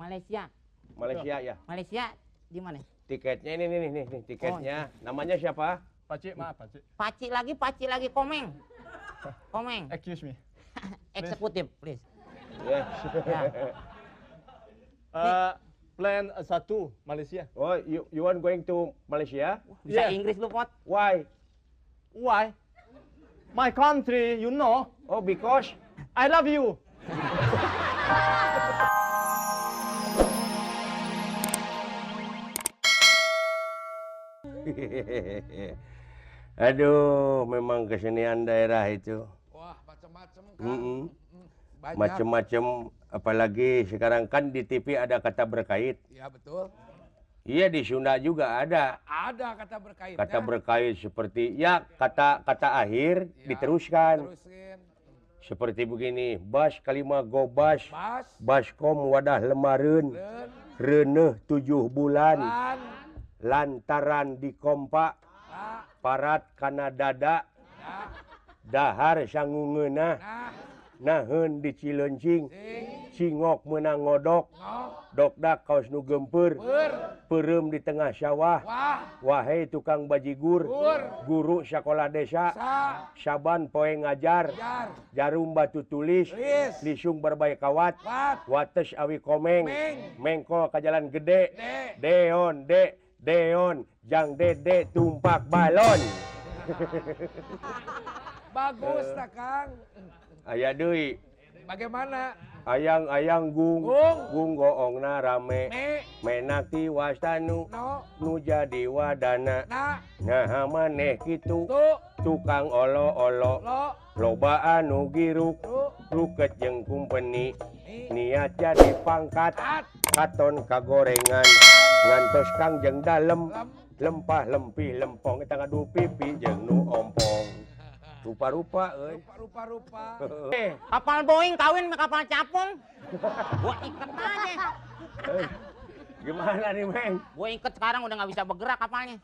Malaysia. Malaysia ya. Malaysia di mana? Tiketnya ini nih tiketnya. Namanya siapa? Pakcik, maaf Pakcik. Pakcik lagi Komeng. Komeng. Excuse me. Eksekutif, please. Ya. Plan 1 Malaysia. Oh, you want going to Malaysia? Bisa Yeah. Inggris lu, Pot? Why? Why? My country, you know. Oh, because I love you. Aduh, memang kesenian daerah itu. Wah, macam-macam kan. Banyak. Macem-macem, apalagi sekarang kan di TV ada kata berkait. Ya, betul. Iya, di Sunda juga ada Ada kata berkaitnya. kata berkait seperti ya kata akhir Ya, diteruskan. Terusin. Seperti begini, bas kalima gobas, Bas. baskom wadah lemareun, Dan. reneh 7 bulan, Lan. lantaran dikompak, Nah. parat kana dada, Nah. dahar sangungeunah, Nah. naheun di Cileuncing, Sing. cingok meunang ngodok, Ngok. dokdak kaos nu gempeur, Ber. peureum di tengah sawah, Wah. wahai tukang bajigur, Gur. guru sekolah desa, Sa. saban poe ngajar, Jar. jarum batu tulis, Lis. lisung berbaik kawat, Wat. wates awi komeng, Meng. mengko ka jalan gede, De. deon, jang dede tumpak balon. Bagus lah, Kang. Aya deui, Bagaimana? ayang gung, Gung. goongna rame, Me. menak tiwastanu, No. nu jadi wadana, Na. nah maneh kitu, Tu. tukang olo-olo, Lo. loba anu giruk, Tu. ruket jeung kumpeni, Ni. niat jadi pangkat, At. katon kagorengan, ngantos kang jeung dalem, Lem. lempah lempih lempong eta ngadu pipi jeung nu ompong. Rupa-rupa euy. Rupa-rupa. Kapal Boeing kawin sama kapal capung. Gua iket aja. Gimana nih, Meng? Gua iket sekarang udah nggak bisa bergerak kapalnya.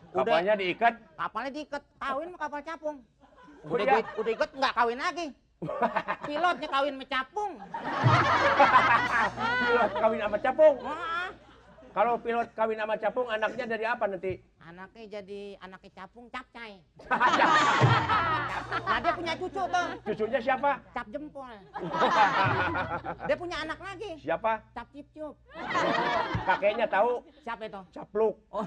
Kapalnya diikat? Kapalnya diikat, kawin sama kapal capung. Oh, Udah iya? udah iket nggak kawin lagi. Pilotnya kawin sama capung. Pilot kawin sama capung. Wah, Kalau pilot kawin sama capung, anaknya dari apa nanti? anaknya jadi anaknya capung capcay. Nah dia punya cucu tuh, Cucunya siapa? cap jempol. Dia punya anak lagi, Siapa? cap cipcup. Kakeknya tahu? Siapa itu? Capluk. Oh.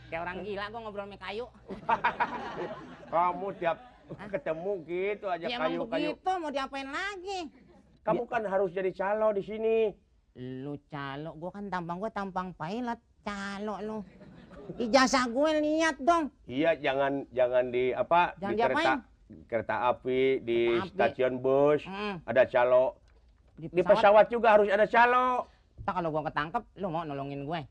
Kayak orang gila gua ngobrol sama kayu. Kamu tiap ketemu gitu aja Ya emang kayu-kayu. begitu, mau diapain lagi? Kamu kan harus jadi calo di sini. Lu calo, gua kan tampang pilot, calo lu. Ijazah gue lihat dong. Iya, jangan di apa? Jangan di diapain? kereta api, di Kereta api. stasiun bus, Hmm. ada calo. Di pesawat juga harus ada calo. Ntar kalau gua ketangkep, lu mau nolongin gue?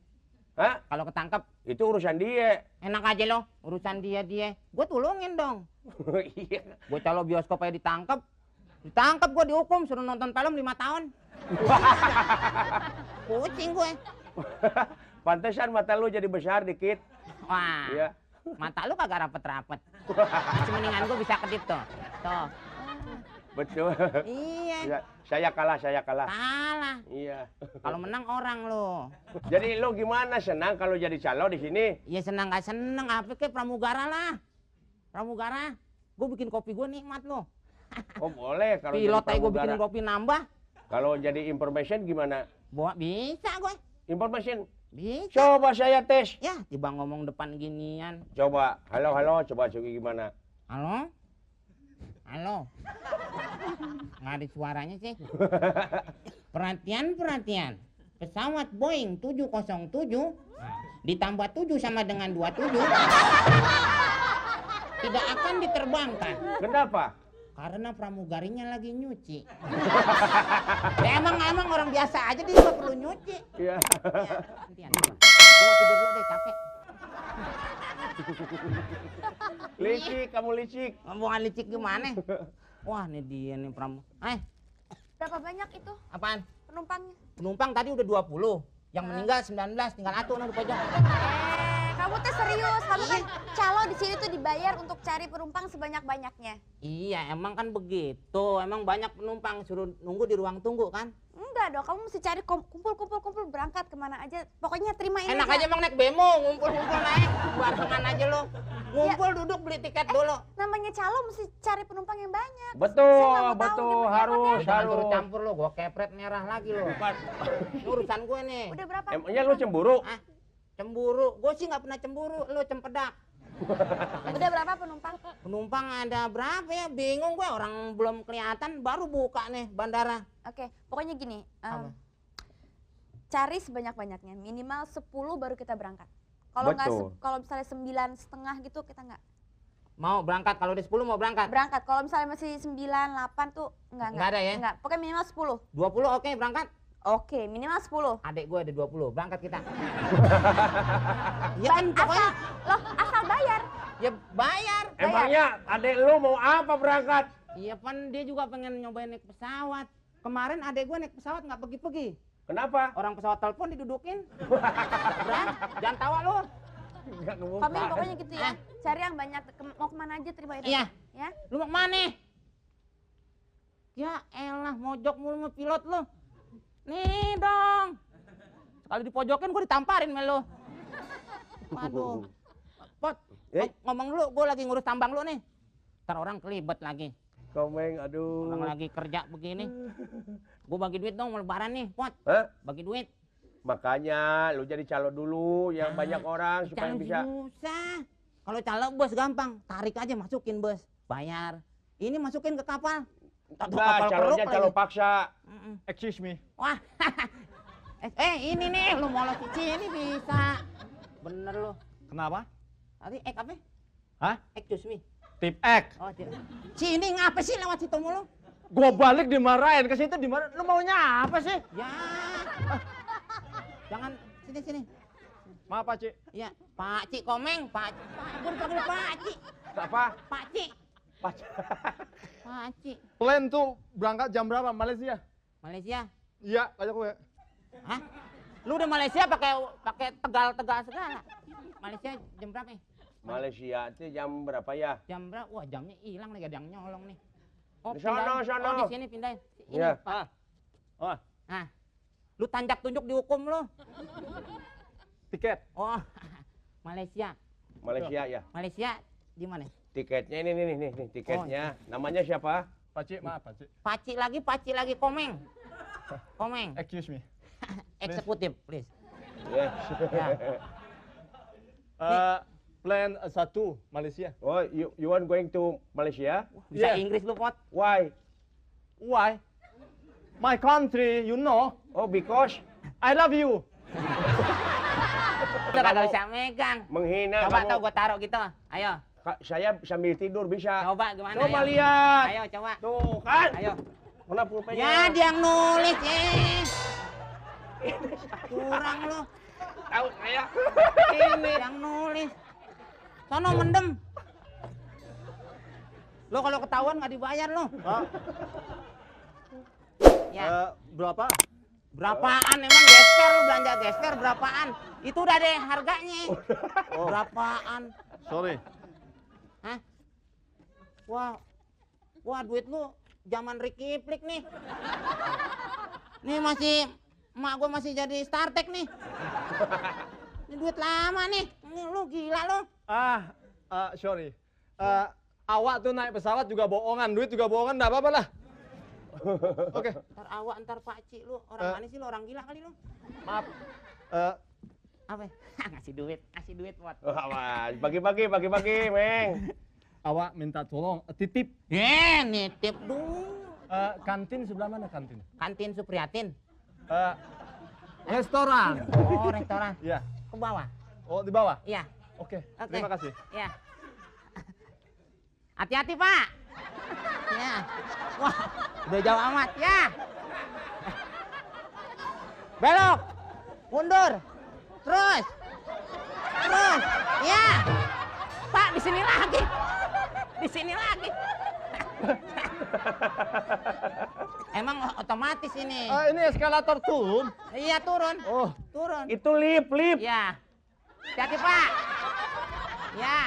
Hah? Kalau ketangkep, Itu urusan dia. enak aja lo, urusan dia. Gue tulungin dong. Iya. Gue calo bioskop aja ditangkep gue dihukum, suruh nonton film 5 tahun. Kucing gue. Pantesan mata lu jadi besar dikit. Wah, Iya. mata lu kagak rapet-rapet. Masih mendingan gue bisa kedip tuh. Tuh, Betul. iya. Ya, saya kalah. Kalah. Iya. Kalau menang orang lo. Jadi lu gimana, senang kalau jadi calo di sini? Ya senang gak senang, apa ke pramugara lah. Pramugara. Gue bikin kopi gue nikmat lo. Oh, boleh kalau jadi Pilot aja gue bikin pramugara. kopi nambah. Kalau jadi information gimana? Bisa gue. Information. Bisa. Coba saya tes. Ya, tiba ngomong depan ginian. Coba. Halo, coba gimana? Halo? Halo? Nggak ada suaranya sih. Perhatian. Pesawat Boeing 707 ditambah 7 sama dengan 27 tidak akan diterbangkan. Kenapa? Karena pramugarinya lagi nyuci. Ya, emang orang biasa aja dia juga perlu nyuci. Iya. Ya, gantian. Gua mau tidur dulu deh, capek. Licik, kamu licik. Ngomongan licik gimana? Wah, ini dia nih Berapa banyak itu apaan? penumpangnya? Penumpang tadi udah 20. Yang meninggal 19, tinggal atuh nah di pojok. Kamu tuh serius, kamu kan calo di sini tuh dibayar untuk cari penumpang sebanyak-banyaknya. Iya, emang kan begitu. Emang banyak penumpang suruh nunggu di ruang tunggu kan? Enggak dong, kamu mesti cari kumpul berangkat kemana aja. Pokoknya terima ini Enak aja emang naik bemo, ngumpul-ngumpul naik. Barengan aja lo. Ngumpul duduk beli tiket dulu. Namanya calo mesti cari penumpang yang banyak. Saya nggak Betul, mau tahu betul, gimana harus, pakai. Jangan suruh harus. campur lo, gua kepret merah lagi lo. Ini urusan gue nih. Udah berapa? Emangnya lu cemburu? Ah, cemburu. Gue sih nggak pernah cemburu, lo cempedak. Udah berapa penumpang? Penumpang ada berapa ya? Bingung gue, orang belum kelihatan, baru buka nih bandara. Oke, pokoknya gini. Apa? Cari sebanyak-banyaknya, minimal 10 baru kita berangkat. Kalau nggak, Betul. kalau misalnya 9,5 gitu kita nggak Mau berangkat, kalau di 10 mau berangkat. berangkat. Kalau misalnya masih 9, 8 tuh nggak Nggak ada ya? Nggak, pokoknya minimal 10. 20 oke berangkat. Oke, minimal 10. Adik gue ada 20, berangkat kita. Ya kan pokoknya, Asal bayar. ya bayar. Emangnya adek lu mau apa berangkat? Iya pan dia juga pengen nyobain naik pesawat. Kemarin adek gue naik pesawat nggak pergi-pergi. Kenapa? Orang pesawat telepon didudukin. Bran, jangan tawa lu. Enggak ngomong. Kami pokoknya gitu ya. Cari yang banyak. Mau kemana aja terima ini. Iya. Ya. Lu mau kemana? Ya elah, mojok mulu sama pilot lu. Nih dong. Sekali dipojokin gue ditamparin sama lu. Waduh. Pot, ngomong dulu, gue lagi ngurus tambang lu nih. Ntar orang kelibet lagi. Komeng, aduh. Orang lagi kerja begini. Gue bagi duit dong, mau lebaran nih, Pot. Hah? Bagi duit. Makanya lu jadi calo dulu yang banyak orang supaya Calo bisa. susah. Kalau calo bos gampang, tarik aja masukin bos, bayar. Ini masukin ke kapal. Enggak, calonnya calo paksa. Excuse me. Wah, ini nih, lu mau cici ini bisa. Bener lu. Kenapa? Tadi apa? Hah? Excuse me. Tip X. Oh, ini ngapa sih lewat situ mulu? Gua balik dimarahin ke situ dimarahin. Lu maunya apa sih? Ya. Jangan sini. Maaf Pak Cik. Ya, Pak Cik Komeng, Pak. Gue dipanggil Pak Cik. Apa? Pak Cik. Pas. Pak Cik. Plan tuh berangkat jam berapa Malaysia? Malaysia. Iya, kayak gue. Hah? Lu udah Malaysia pakai tegal-tegal segala. Malaysia jam berapa ya? Malaysia itu jam berapa ya? Jam berapa? Wah, jamnya hilang nih, ada yang nyolong nih. Oh, Di sono, pindahin. sono. Oh, di sini pindahin. Ini, Iya. Pak. Oh, Nah, lu tanjak tunjuk dihukum lu. tiket. Oh, Malaysia. Malaysia ya. Malaysia di mana? Tiketnya ini nih tiketnya. Namanya siapa? Pak Cik, maaf Pak Cik. Paci lagi Komeng. Komeng. Excuse me. Eksekutif, please. Ya. Ya. Plan 1 Malaysia. Oh, you want going to Malaysia? Bisa Yeah. Inggris lu, Pot. Why? Why? My country, you know. Oh, because I love you. Udah kagak bisa megang. menghina Coba kamu. tau gua taruh gitu. Ayo. Saya sambil tidur bisa. Coba gimana? Coba ayo. lihat. Ayo coba. Tuh kan. Ayo. Mana pulpennya? Ya dia yang nulis, Kurang lu. Tahu saya. Ini yang nulis. Sono mendem. Lo kalau ketahuan nggak dibayar lo. Ya. Berapa? Berapaan emang gesper lu belanja gesper berapaan? Itu udah deh harganya. Berapaan? Sorry. Hah? Wah duit lu zaman Ricky Flick nih. Nih masih emak gua masih jadi StarTech nih. Ini duit lama nih. Ini lu gila lu. Sorry. Awak tuh naik pesawat juga bohongan, duit juga bohongan, enggak apa-apa lah. Oke. Ntar awak ntar pakcik lu. Orang mana sih lu? Orang gila kali lu. Maaf. Apa? ngasih duit buat. Oh, awas. Bagi-bagi, Meng. Awak minta tolong titip. Nitip dulu. Kantin sebelah mana kantin? Kantin Supriyatin. Restoran. Oh, restoran. Iya. Ke bawah. Oh, di bawah. Iya. Oke. Oke. Terima kasih. Iya. Hati-hati, Pak. Ya. Wah, udah jauh amat ya. Belok. Mundur. Terus. Ya. Pak, di sini lagi. Emang otomatis ini. Ini eskalator turun. Iya, turun. Oh, Turun. Itu lift. Ya. Hati-hati, Pak. Ya.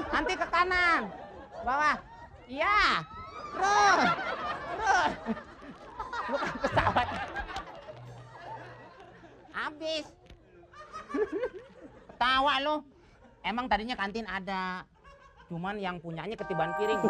Nanti ke kanan. Bawah. Iya. Terus. Terus. Bukan pesawat. Habis. Tawa lo. Emang tadinya kantin ada. Cuman yang punyanya ketiban piring.